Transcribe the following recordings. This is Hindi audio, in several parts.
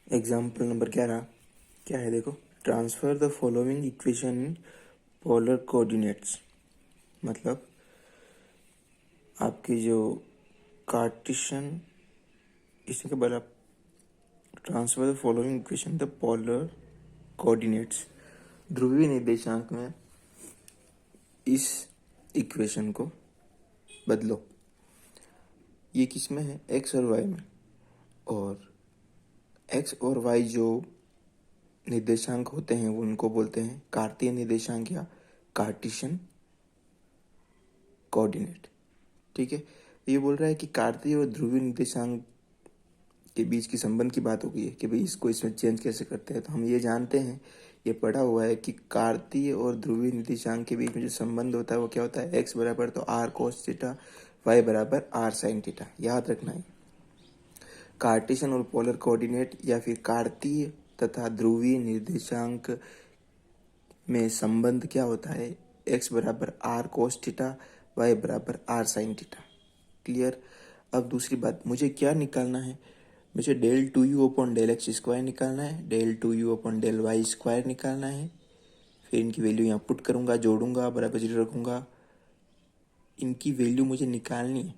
एग्जाम्पल नंबर 11 क्या है देखो। Transfer the following equation in polar coordinates. मतलब आपकी जो कार्टेशियन, इसके बाद आप transfer the following equation the polar coordinates, ध्रुवीय निर्देशांक में इस इक्वेशन को बदलो। ये किस में है? एक्स और वाई में। और एक्स और वाई जो निर्देशांक होते हैं वो उनको बोलते हैं कार्तीय निर्देशांक या कार्टेशियन कोऑर्डिनेट। ठीक है, ये बोल रहा है कि कार्तीय और ध्रुवीय निर्देशांक के बीच की संबंध की बात हो गई है कि भाई इसको इसमें चेंज कैसे करते हैं। तो हम ये जानते हैं, ये पढ़ा हुआ है कि कार्तीय और ध्रुवीय निर्देशांक के बीच में जो संबंध होता है वो क्या होता है? एक्स बराबर तो आर कोस थीटा, वाई बराबर आर साइन थीटा। याद रखना है, कार्टेशियन और पोलर कोऑर्डिनेट या फिर कार्तीय तथा ध्रुवीय निर्देशांक में संबंध क्या होता है? एक्स बराबर आर कोस थीटा, वाई बराबर आर साइन थीटा। क्लियर। अब दूसरी बात, मुझे क्या निकालना है? मुझे del two u upon del x square निकालना है, del two u upon del y square निकालना है। फिर इनकी वैल्यू यहाँ पुट करूँगा, जोड़ूंगा, बराबर जीरो रखूँगा। इनकी वैल्यू मुझे निकालनी है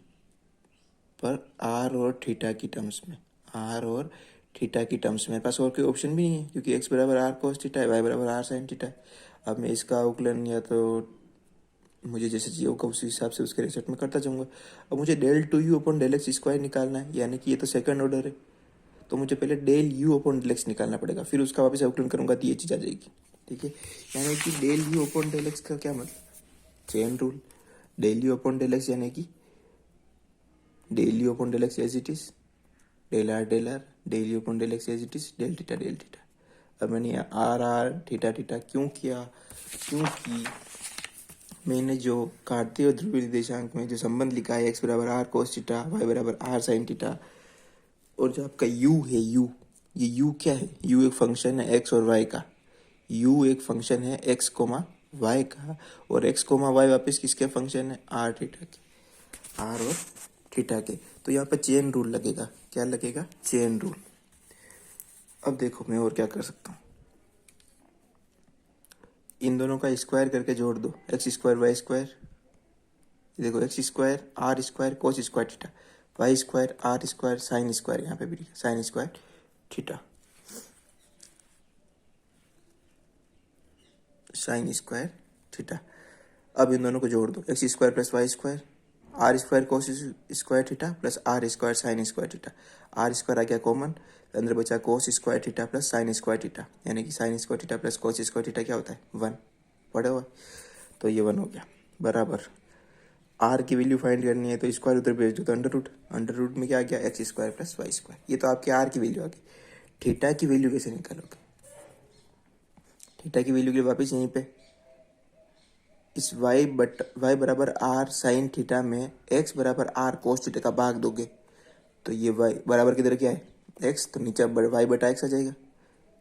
पर आर और थीटा की टर्म्स में, आर और थीटा की टर्म्स में। मेरे पास और कोई ऑप्शन भी नहीं है क्योंकि एक्स बराबर आर कोस थीटा है, वाई बराबर आर साइन थीटा है। अब मैं इसका अवकलन या तो मुझे जैसे चाहिए होगा उस हिसाब से उसके रिजल्ट में करता जाऊँगा। अब मुझे del two u upon del x square निकालना है, यानी कि ये तो सेकंड ऑर्डर है, तो मुझे पहले del u upon del x निकालना पड़ेगा, फिर उसका वापस अवकलन करूँगा तो ये चीज़ आ जाएगी। ठीक है, यानी कि del u upon del x का क्या मतलब? Chain rule. Del u upon del x यानी कि del u upon del x as it is, del r, del u upon del x as it is, del theta, del theta. अब मैंने आर आर थीटा थीटा क्यों किया? क्योंकि मैंने जो कार्तीय और ध्रुवीय निर्देशांक में जो संबंध लिखा है एक्स बराबर आर कोस थीटा, वाई बराबर आर साइन थीटा, और जो आपका यू है, ये यू क्या है? यू एक फंक्शन है एक्स और वाई का। यू एक फंक्शन है एक्स कोमा वाई का, और एक्स कोमा वाई वापस किसके फंक्शन है? आर थीटा के, आर और थीटा के। तो यहाँ पर चेन रूल लगेगा। क्या लगेगा? Chain rule. अब देखो मैं और क्या कर सकता हूँ, इन दोनों का स्क्वायर करके जोड़ दो, एक्स स्क्वायर वाई स्क्वायर। देखो x square r square cos square theta, y square r square sine square, यहाँ पे भी sine square theta, sine square theta. अब इन दोनों को जोड़ दो, x square plus y square, r square cos square theta plus r square sine square theta. R square आ गया कॉमन, अंदर बचा cos square theta plus sine square theta, यानी कि sign square theta plus cos square theta क्या होता है? 1। पढ़े हुआ, तो ये 1 हो गया। बराबर आर की वैल्यू फाइंड करनी है तो स्क्वायर उधर भेज दो, तो अंडर रूट में क्या आ गया? X square plus y square. ये तो आपके आर की वैल्यू आ गई। थीटा की वैल्यू कैसे निकालोगे? थीटा की वैल्यू के लिए वापस यहीं पे इस वाई बराबर आर साइन थीटा में एक्स बराबर आर कोस थीटा का भाग दोगे, तो ये वाई बराबर किधर क्या है? एक्स, तो नीचे वाई बटा एक्स आ जाएगा।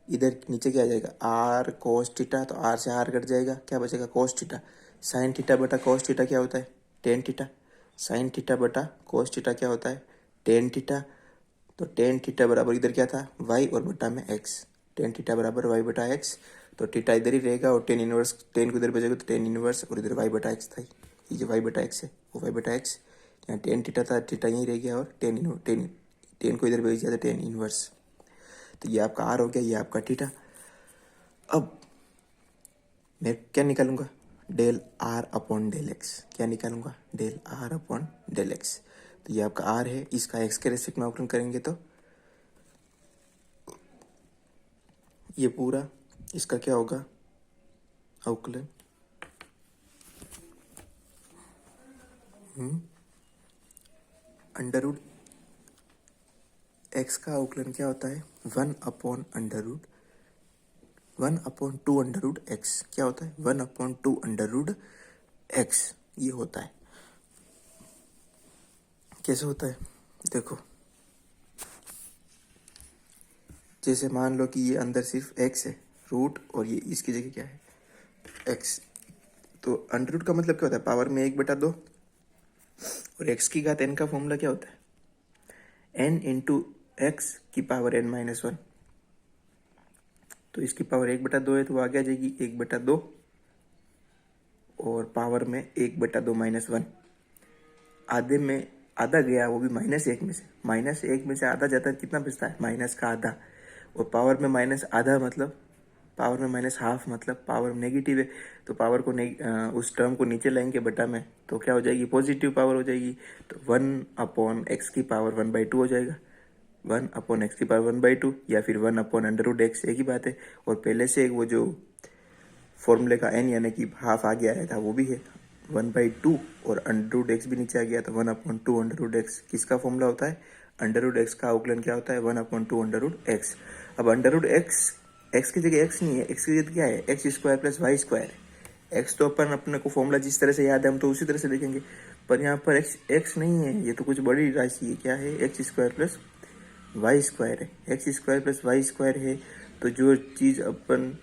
इधर नीचे क्या आ जाएगा? आर कोस थीटा, तो आर से आर कट जाएगा, क्या बचेगा? कोस थीटा। साइन थीटा बटा कोस थीटा क्या होता है? Tan theta. साइन थीटा बटा कोस थीटा क्या होता है? Tan theta. तो टेन थीटा बराबर इधर क्या था? वाई और बटा में एक्स। टेन थीटा बराबर वाई बटा एक्स, तो थीटा इधर ही रहेगा और टेन इनवर्स, टेन को इधर बचेगा तो टेन इनवर्स, और इधर वाई बटा एक्स था। ये जो वाई बटा एक्स है वो वाई बटा एक्स, यहाँ टेन थीटा था, थीटा यहीं रह गया, और टेन को इधर भेज दिया तो टेन इनवर्स। तो ये आपका आर हो गया, ये आपका थीटा। अब मैं क्या निकालूंगा? Del r upon del x. क्या निकालूंगा? Del r upon del x. तो ये आपका आर है, इसका एक्स के रेस्पेक्ट में अवकलन करेंगे तो ये पूरा इसका क्या होगा? अवकलन अंडर रूट एक्स का अवकलन क्या होता है? 1 upon under root 1 upon 2 under root x. क्या होता है? 1 अपॉन 2 अंडर रूट एक्स। ये होता है। कैसे होता है देखो, जैसे मान लो कि ये अंदर सिर्फ एक्स है रूट, और ये इसकी जगह क्या है? एक्स। तो अंडर रूट का मतलब क्या होता है? पावर में 1/2, और एक्स की घात n का फॉर्मूला क्या होता है? n इंटू एक्स की पावर n-1। तो इसकी पावर 1/2 है, तो वो आगे आ जाएगी 1/2, और पावर में 1/2 -1। आधे में आधा गया, वो भी -1 में से। -1 में से आधा जाता है, कितना बचता है? माइनस का आधा। और पावर में माइनस आधा मतलब पावर में -1/2 मतलब पावर नेगेटिव है। तो पावर को उस टर्म को नीचे लाएंगे बटा में, तो क्या हो जाएगी? पॉजिटिव पावर हो जाएगी। तो 1/x की पावर 1/2 हो जाएगा। 1/x की पावर 1/2, या फिर 1/√x, एक ही बात है। और पहले से वो जो फॉर्मूले का n यानी कि हाफ आगे आया था वो भी है 1/2, और √x भी नीचे आ गया, तो 1/2 √x। किसका फॉर्मूला होता है? √x का अवकलन क्या होता है? 1/2 √x। अब √x, x की जगह x नहीं है, x की जगह क्या है? x² + y²। x तो अपने को फॉर्मूला जिस तरह से याद है हम तो उसी तरह से लिखेंगे, पर यहाँ पर x नहीं है, ये तो कुछ बड़ी राशि है। क्या है? x² + y² है। x² + y² है। तो जो चीज़ अपन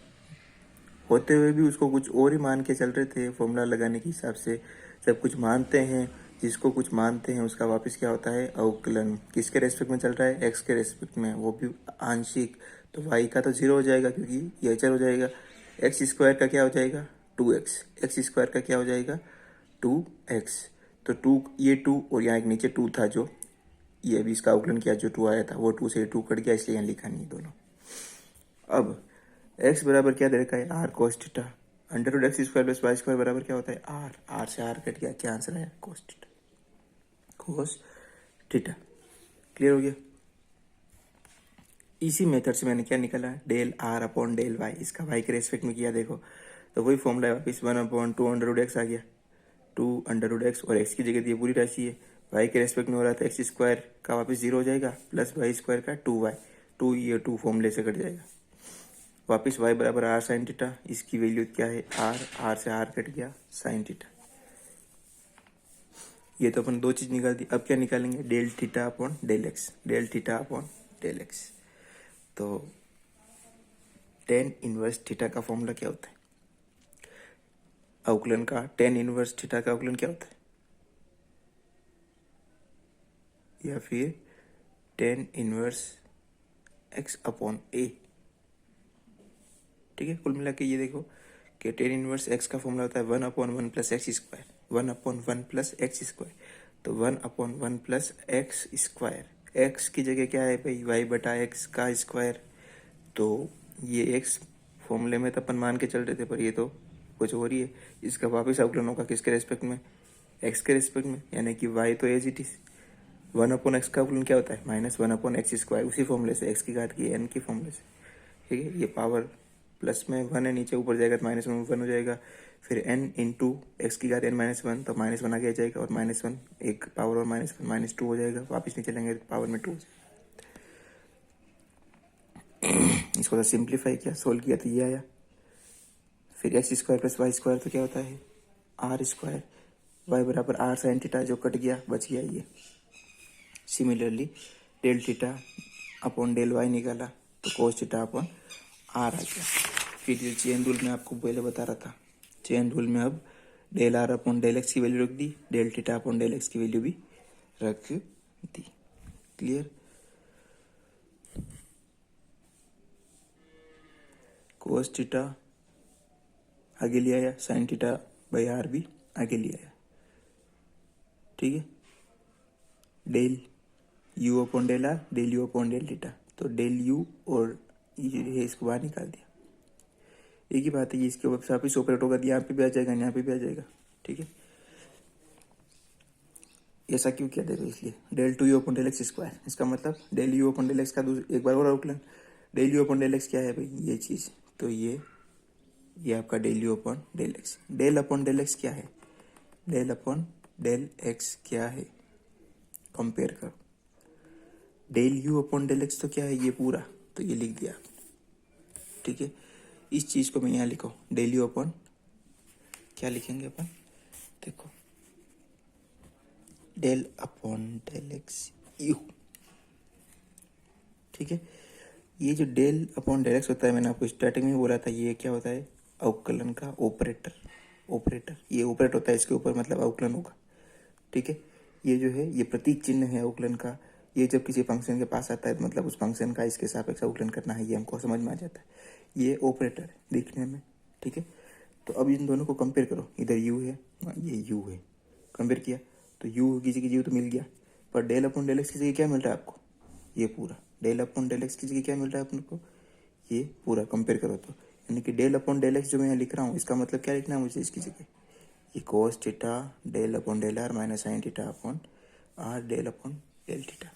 होते हुए भी उसको कुछ और ही मान के चल रहे थे फॉर्मूला लगाने के हिसाब से, जब कुछ मानते हैं, जिसको कुछ मानते हैं उसका वापस क्या होता है? अवकलन। किसके रेस्पेक्ट में चल रहा है? x के रेस्पेक्ट में, वो भी आंशिक। तो y का तो 0 हो जाएगा क्योंकि ये अचर हो जाएगा। x² का क्या हो जाएगा? 2x। x² का क्या हो जाएगा? 2x। तो 2, ये 2 और यहाँ एक नीचे 2 था, जो ये अभी इसका अवकलन किया, जो 2 आया था, वो 2 से 2 कट गया, इसलिए यहाँ लिखा नहीं दोनों। अब x बराबर क्या दे रखा है? r cos theta. √x² + y² बराबर क्या होता है? r से r कट गया, क्या आंसर है? cos theta. cos theta. Clear हो गया? इसी मेथड से मैंने क्या निकाला? डेल r/डेल y। इसका y के रेस्पेक्ट में किया, देखो तो वही फॉर्मूला है वापिस, 1/2 √x आ गया। 2 √x, और x की जगह दी पूरी राशि है, y के रेस्पेक्ट में हो रहा था, x² का वापस 0 हो जाएगा, प्लस y² का 2y। 2 ये 2 फॉर्मूले से कट जाएगा, वापिस y बराबर r sin थीटा। इसकी वैल्यू क्या है? r से r कट गया, sin थीटा। ये तो अपन दो चीज निकाल दी। अब क्या निकालेंगे? Del theta upon del x. Del theta upon del x. तो tan इनवर्स थीटा का फॉर्मूला क्या होता है? अवकलन का tan इनवर्स थीटा का अवकलन क्या होता है? या फिर tan inverse x upon a। ठीक है, कुल मिला के ये देखो कि tan इनवर्स x का फॉर्मूला होता है 1/1 + x²। 1/1 + x²। तो 1/1 + x²। x की जगह क्या है भाई? y/x का स्क्वायर। तो ये x फॉर्मूले में तो अपन मान के चल रहे थे, पर ये तो कुछ और ही है। इसका वापस अवकलन होगा किसके रेस्पेक्ट में? x के रेस्पेक्ट में, यानी कि y तो एज इट इज। 1/x का अवकलन क्या होता है? -1/x²। उसी फॉर्मूले से, x की घात की n की फॉर्मूले से। ठीक है, ये पावर प्लस में 1 है, नीचे ऊपर जाएगा तो -1 हो जाएगा। फिर n इंटू x की घात n-1, तो -1 आगे आ जाएगा, और -1 एक पावर और -1 -2 हो जाएगा। वापस नीचे लेंगे तो पावर में 2 हो जाएगा। इसको तो सिंप्लीफाई किया, सोल्व किया तो ये आया। फिर x² + y² तो क्या होता है? r²। y बराबर r sin थीटा, जो कट गया बच गया ये। Similarly del theta upon del y निकाला, तो cos थीटा अपॉन r आ गया। फिर जो चेन रूल में आपको पहले बता रहा था, चेन रूल में अब del r upon del x की वैल्यू रख दी, del theta upon del x की वैल्यू भी रख दी। क्लियर? cos थीटा आगे ले आया, sin थीटा बाई r भी आगे ले आया। ठीक है, del u upon del r, del u upon del theta. तो डेल u और ये इसको बाहर निकाल दिया, एक ही बात है। ये इसके ऊपर वापिस ऑपरेट होगा, यहाँ पे भी आ जाएगा, यहाँ पे भी आ जाएगा। ठीक है, ऐसा क्यों किया? देखो इसलिए del 2u upon del x²। इसका मतलब del u upon del x का एक बार और अवकलन। Del u upon del x क्या है भाई? ये चीज़। तो ये आपका del u upon del x। Del upon del x क्या है? डेल अपॉन डेल x क्या है? कंपेयर करो। Del u upon del x तो क्या है? ये पूरा, तो ये लिख दिया। ठीक है, इस चीज़ को मैं यहाँ लिखो, डेल u अपॉन क्या लिखेंगे अपन? देखो, del upon del x u. ठीक है, ये जो डेल अपॉन डेल एक्स होता है, मैंने आपको स्टार्टिंग में बोला था, ये क्या होता है? अवकलन का ऑपरेटर। ये ऑपरेट होता है इसके ऊपर, मतलब अवकलन होगा। ठीक है, ये जो है ये प्रतीक चिन्ह है अवकलन का, ये जब किसी फंक्शन के पास आता है तो मतलब उस फंक्शन का इसके सापेक्ष अवकलन करना है, ये हमको समझ में आ जाता है। ये ऑपरेटर है दिखने में, ठीक है। तो अब इन दोनों को कंपेयर करो, इधर यू है, ये यू है, कंपेयर किया तो यू की जगह यू तो मिल गया, पर डेल अपॉन डेल एक्स की जगह क्या मिल रहा है आपको, ये पूरा। डेल अपॉन डेल एक्स की जगह क्या मिल रहा है अपन को, ये पूरा। कंपेयर करो तो यानी कि डेल अपॉन डेल एक्स जो मैं यहाँ लिख रहा हूँ, इसका मतलब क्या लिखना है मुझे इसकी जगह, ये cos theta del upon del r minus sine theta upon r del upon del theta.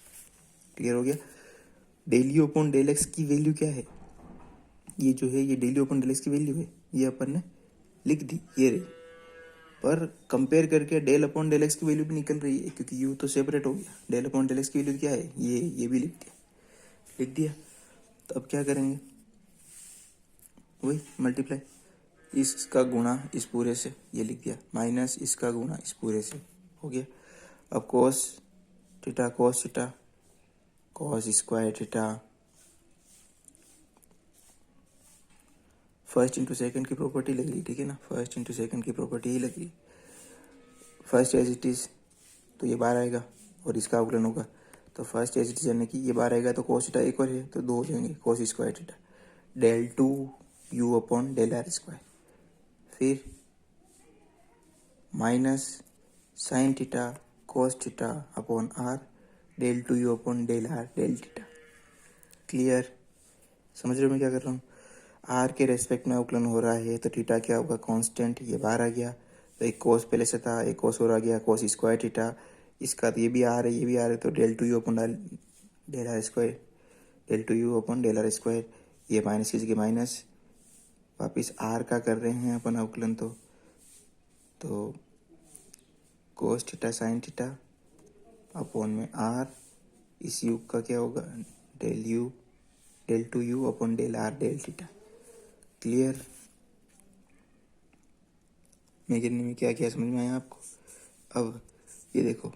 Clear हो गया। Del u upon del x की वैल्यू क्या है, ये जो है ये del u upon del x की वैल्यू है, ये अपन ने लिख दी, ये रही। पर कंपेयर करके डेल अपॉन डेल एक्स की वैल्यू भी निकल रही है, क्योंकि यू तो सेपरेट हो गया। डेल अपॉन डेल एक्स की वैल्यू क्या है, ये भी लिख दिया। तो अब क्या करेंगे, वही मल्टीप्लाई, इसका गुणा इस पूरे से, ये लिख दिया, माइनस इसका गुणा इस पूरे से, हो गया। अब cos theta cos square theta, first into second की प्रॉपर्टी लग रही, ठीक है ना, फर्स्ट इंटू सेकंड की प्रॉपर्टी ही लग रही। फर्स्ट एज इट इज तो ये बार आएगा और इसका अवकलन होगा, तो फर्स्ट एज इट इज यानी कि ये बार आएगा तो कोस थीटा एक और है तो 2 हो जाएंगे, cos square theta del 2 u upon del r square, फिर minus sine theta cos theta upon r del 2 u upon del r del theta. Clear, समझ रहे हो मैं क्या कर रहा हूँ। आर के रेस्पेक्ट में अवकलन हो रहा है तो थीटा क्या होगा, कांस्टेंट, ये बाहर आ गया, तो एक कोस पहले से था, एक कोस और आ गया, कोस स्क्वायर थीटा, इसका तो ये भी आ रहा है, ये भी आ रहा है, तो del 2 u upon del r square, del 2 u upon del r square, ये माइनस की जगह माइनस, वापिस आर का कर रहे हैं अपन अवकलन, तो cos theta sine theta upon में आर, इस यू का क्या होगा, del 2 u upon del r del theta. Clear, मैं गिरने में क्या क्या समझ में आया आपको। अब ये देखो,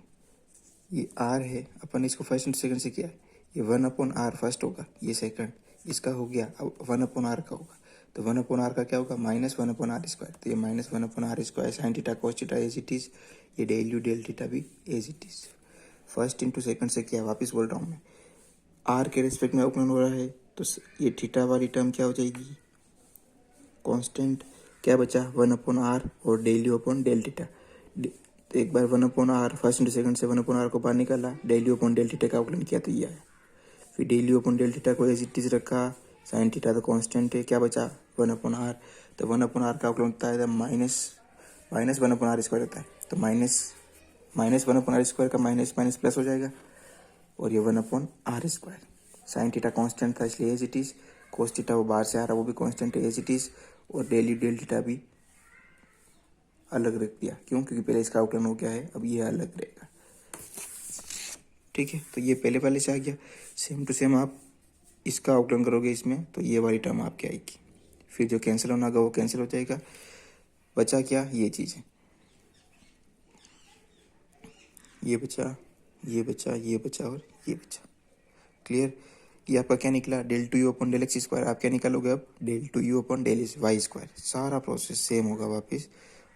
ये आर है, अपन इसको फर्स्ट इंटू सेकंड से किया है, ये 1 अपॉन आर फर्स्ट होगा, ये सेकंड, इसका हो गया, अब 1 अपॉन आर का होगा, तो 1 अपॉन आर का क्या होगा, माइनस 1 अपॉन आर स्क्वायर, तो ये minus 1 upon r square sine theta cos theta as it is, ये डेल यू डेल थीटा भी as it is. First into second से किया, वापिस बोल रहा हूँ मैं, आर के रिस्पेक्ट में अवकलन हो रहा है तो ये थीटा वाली टर्म क्या हो जाएगी, कांस्टेंट, क्या बचा 1 अपॉन आर और del u upon del theta. तो एक बार 1 upon r first into second से 1 अपॉन आर को बाहर निकाला, del u upon del theta का अवकलन किया तो ये आया, फिर del u upon del theta को एज इट इज रखा, साइन थीटा तो कांस्टेंट है, क्या बचा 1 अपॉन आर, तो 1 अपॉन आर का अवकलन होता है माइनस 1 अपॉन आर स्क्वायर होता है, तो माइनस 1 अपॉन आर स्क्वायर का माइनस माइनस प्लस हो जाएगा, और ये 1 upon r square, sine theta constant था इसलिए as it is, cos theta वो बाहर से आ रहा वो भी कांस्टेंट है एज इट इज, और डेल यू डेल थीटा भी अलग रख दिया, क्यों, क्योंकि पहले इसका अवकलन हो गया है, अब ये अलग रहेगा। ठीक है, तो ये पहले वाले से आ गया, सेम टू सेम आप इसका अवकलन करोगे इसमें तो ये वाली टर्म आपकी आएगी, फिर जो कैंसिल होना होगा वो कैंसिल हो जाएगा, बचा क्या, ये चीज़ है, ये बचा ये बचा ये बचा और ये बचा। क्लियर, ये आपका क्या निकला, del 2 u upon del x square, आप क्या निकालोगे अब, del 2 u upon del y square, सारा प्रोसेस सेम होगा वापस,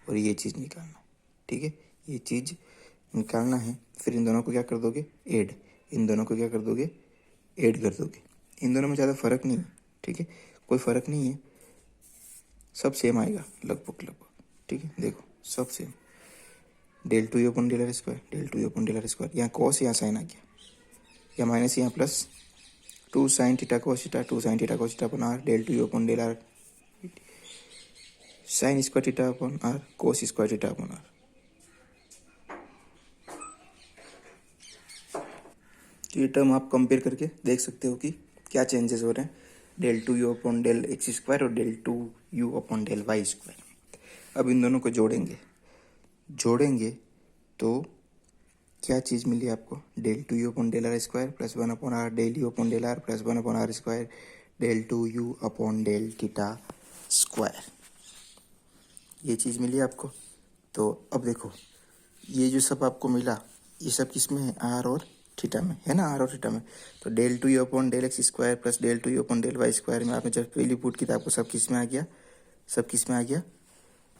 और ये चीज़ निकालना, ठीक है, ये चीज़ निकालना है। फिर इन दोनों को क्या कर दोगे, ऐड, इन दोनों को क्या कर दोगे, ऐड कर दोगे, इन दोनों में ज़्यादा फर्क नहीं है, ठीक है, कोई फ़र्क नहीं है, सब सेम आएगा लगभग, ठीक है, देखो सब same, del 2 u upon del r square, del 2 u upon del r square, यहाँ कॉस यहाँ साइन आ गया, या माइनस यहाँ plus 2 sine theta cos theta, 2 sine theta cos theta upon r, del 2 u upon del r sine square theta upon r cos square theta upon r. तो ये टर्म आप कंपेयर करके देख सकते हो कि क्या चेंजेस हो रहे हैं, del 2 u upon del x square और del 2 u upon del y square. अब इन दोनों को जोड़ेंगे तो क्या चीज़ मिली आपको, del 2 u upon del r square plus 1 upon r del u upon del r plus 1 upon r square del 2 u upon del theta square, ये चीज़ मिली आपको। तो अब देखो, ये जो सब आपको मिला ये सब किस में है, आर और थीटा में है ना, आर और थीटा में, तो del 2 u upon del x square plus del 2 u upon del y square में आपने जब वैल्यू पुट की तो आपको सब किस में आ गया,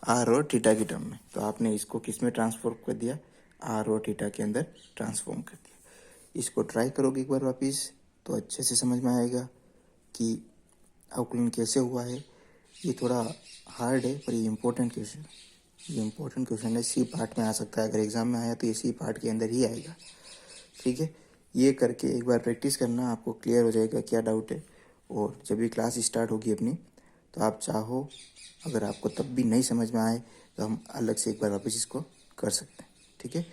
आर और थीटा की टर्म में, तो आपने इसको किस में ट्रांसफॉर्म कर दिया, आर और थीटा के अंदर ट्रांसफॉर्म कर दिया। इसको ट्राई करोगे एक बार वापस तो अच्छे से समझ में आएगा कि अवकलन कैसे हुआ है। ये थोड़ा हार्ड है पर ये इम्पोर्टेंट क्वेश्चन है। सी पार्ट में आ सकता है, अगर एग्ज़ाम में आया तो ये सी पार्ट के अंदर ही आएगा। ठीक है, ये करके एक बार प्रैक्टिस करना, आपको क्लियर हो जाएगा क्या डाउट है। और जब भी क्लास स्टार्ट होगी अपनी तो आप चाहो, अगर आपको तब भी नहीं समझ में आए तो हम अलग से एक बार वापस इसको कर सकते हैं। ठीक है,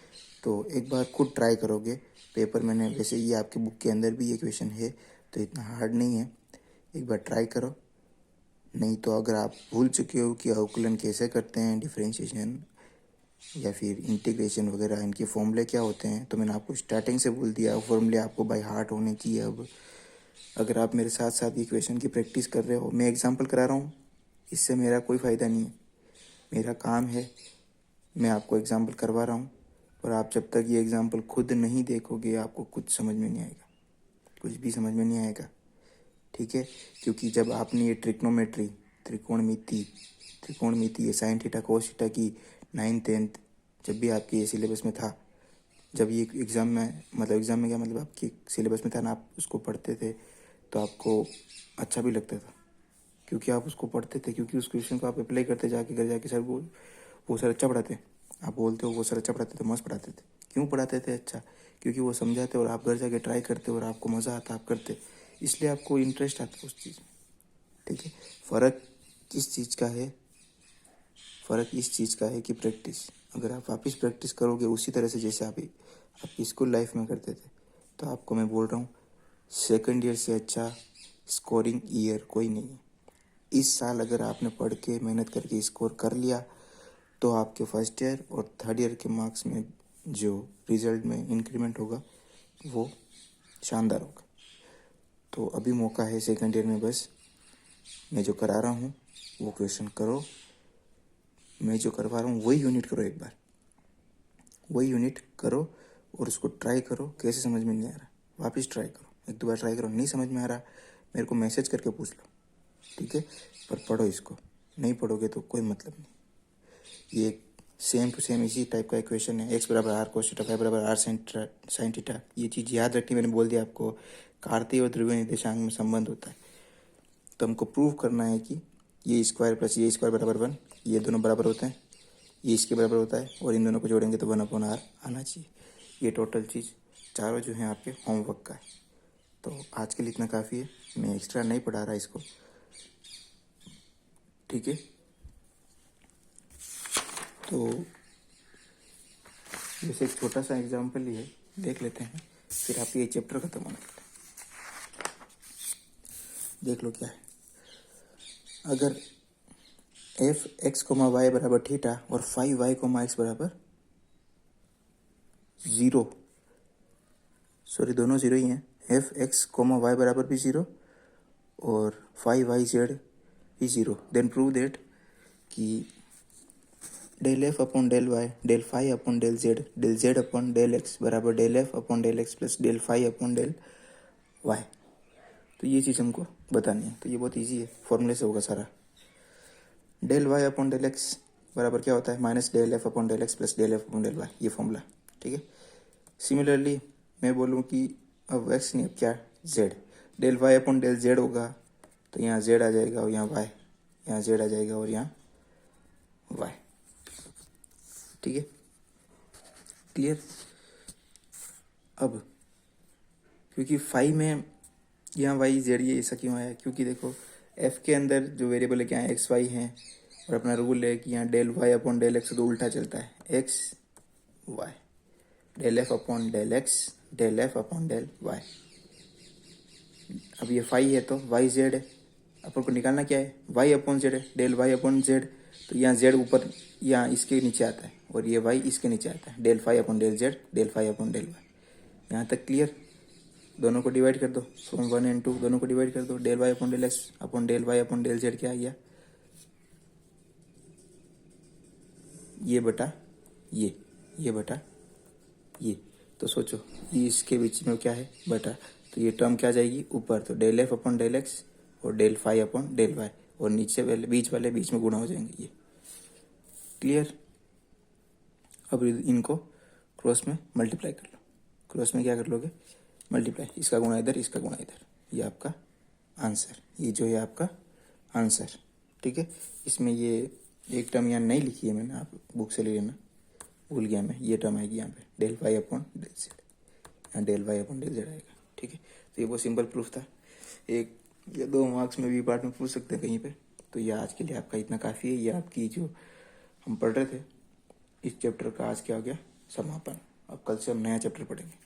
तो एक बार खुद ट्राई करोगे। पेपर मैंने वैसे ये आपकी बुक के अंदर भी ये क्वेश्चन है तो इतना हार्ड नहीं है, एक बार ट्राई करो। नहीं तो अगर आप भूल चुके हो कि अवकलन कैसे करते हैं, डिफरेंशिएशन या फिर इंटीग्रेशन वगैरह, इनके फॉर्मूले क्या होते हैं, तो मैंने आपको स्टार्टिंग से बोल दिया, फॉर्मूले आपको बाय हार्ट होने चाहिए। अब अगर आप मेरे साथ साथ ये क्वेश्चन की प्रैक्टिस कर रहे हो, मैं एग्जांपल करा रहा हूँ, इससे मेरा कोई फ़ायदा नहीं है। मेरा काम है, मैं आपको एग्जांपल करवा रहा हूँ, और आप जब तक ये एग्जांपल खुद नहीं देखोगे आपको कुछ समझ में नहीं आएगा, कुछ भी समझ में नहीं आएगा। ठीक है, क्योंकि जब आपने ये ट्रिग्नोमेट्री, त्रिकोणमिति ये साइन थीटा कोस थीटा की 9th 10th जब भी आपके ये सिलेबस में था, जब ये एग्ज़ाम में क्या मतलब आपके सिलेबस में था ना, आप उसको पढ़ते थे तो आपको अच्छा भी लगता था, क्योंकि आप उसको पढ़ते थे, क्योंकि उस क्वेश्चन को आप अप्लाई करते जाके घर जाके, सर वो सर अच्छा पढ़ाते, आप बोलते हो वो सर अच्छा पढ़ाते थे, मस्त पढ़ाते थे। क्यों पढ़ाते थे अच्छा? क्योंकि वो समझाते और आप घर जाके ट्राई करते और आपको मज़ा आता, आप करते, इसलिए आपको इंटरेस्ट आता उस चीज़ में। ठीक है, फ़र्क इस चीज़ का है कि प्रैक्टिस, अगर आप वापस प्रैक्टिस करोगे उसी तरह से जैसे आप स्कूल लाइफ में करते थे, तो आपको मैं बोल रहा हूँ सेकंड ईयर से अच्छा स्कोरिंग ईयर कोई नहीं है। इस साल अगर आपने पढ़ के मेहनत करके स्कोर कर लिया तो आपके फर्स्ट ईयर और थर्ड ईयर के मार्क्स में जो रिजल्ट में इंक्रीमेंट होगा वो शानदार होगा। तो अभी मौका है सेकंड ईयर में, बस मैं जो करा रहा हूँ वो क्वेश्चन करो, मैं जो करवा रहा हूँ वही यूनिट करो, एक बार वही यूनिट करो और उसको ट्राई करो। कैसे समझ में नहीं आ रहा वापस ट्राई करो, एक दो बार ट्राई करो, नहीं समझ में आ रहा मेरे को मैसेज करके पूछ लो। ठीक है, पर पढ़ो इसको, नहीं पढ़ोगे तो कोई मतलब नहीं। ये सेम टू सेम इसी टाइप का इक्वेशन है, x बराबर आर कोस थीटा, y बराबर आर साइन थीटा। ये चीज़ याद रखनी, मैंने बोल दिया आपको, कार्तीय और ध्रुवीय निर्देशांक में संबंध होता है। तो हमको प्रूव करना है कि ये स्क्वायर प्लस ये स्क्वायर बराबर 1, ये दोनों बराबर होते हैं, ये इसके बराबर होता है, और इन दोनों को जोड़ेंगे तो 1/r आना चाहिए। ये टोटल चीज़ चारों जो हैं आपके होमवर्क का है। तो आज के लिए इतना काफ़ी है, मैं एक्स्ट्रा नहीं पढ़ा रहा इसको। ठीक है, तो जैसे एक छोटा सा एग्जाम्पल ही है, देख लेते हैं, फिर आपके ये चैप्टर खत्म होने वाला है। देख लो क्या है। अगर एफ एक्स कोमा वाई बराबर थीटा और 5y कोमा एक्स बराबर 0, सॉरी दोनों 0 ही हैं, एफ एक्स कोमा वाई बराबर भी 0 और 5y/z भी 0, देन प्रूव देट कि del f upon del y, del phi upon del z upon del x बराबर del f upon del x plus del phi upon del y. तो ये चीज़ हमको बतानी है, तो ये बहुत इजी है, फॉर्मूले से होगा सारा। Del y upon del x बराबर क्या होता है, minus del f upon del x plus del f upon del y, ये फॉर्मूला। ठीक है, सिमिलरली मैं बोलूँ कि अब एक्स नहीं, अब क्या, z, del y upon del z होगा तो यहाँ जेड आ जाएगा और यहाँ वाई, यहाँ जेड आ जाएगा और यहाँ वाई। ठीक है, क्लियर। अब क्योंकि 5 में यहाँ वाई जेड ये ऐसा क्यों आया, क्योंकि देखो एफ के अंदर जो वेरिएबल है क्या है, एक्स वाई है, और अपना रूल है कि यहाँ del y upon del x तो उल्टा चलता है, x y, del f upon del x, del f upon del y. अब ये 5 है तो वाई जेड है, अपन को निकालना क्या है, वाई अपॉन जेड है, डेल वाई अपॉन जेड, तो यहाँ जेड ऊपर यहाँ इसके नीचे आता है और ये वाई इसके नीचे आता है, del phi upon del z, del phi upon del y. यहाँ तक क्लियर। दोनों को डिवाइड कर दो, फ्रॉम 1 and 2 दोनों को डिवाइड कर दो, del y upon del x upon del y upon del z क्या आ गया, ये बटा ये बटा ये। तो सोचो ये इसके बीच में क्या है, बटा, तो ये टर्म क्या जाएगी ऊपर, तो del f upon del x और del phi upon del y, और नीचे वाले बीच में गुणा हो जाएंगे ये। क्लियर। अब इनको क्रॉस में मल्टीप्लाई कर लो, क्रॉस में क्या कर लोगे, मल्टीप्लाई, इसका गुणा इधर, इसका गुणा इधर, ये आपका आंसर, ये जो है आपका आंसर। ठीक है, इसमें ये एक टर्म यहाँ नहीं लिखी है मैंने, आप बुक से ले लेना, भूल गया मैं, ये टर्म आएगी यहाँ पे del y upon del z, यहाँ del y upon del z आएगा। ठीक है, तो ये बहुत सिंपल प्रूफ था, 1 या 2 मार्क्स में भी पार्ट में पूछ सकते हैं कहीं पे। तो ये आज के लिए आपका इतना काफ़ी है, ये आपकी जो हम पढ़ रहे थे इस चैप्टर का आज क्या हो गया, समापन। अब कल से हम नया चैप्टर पढ़ेंगे।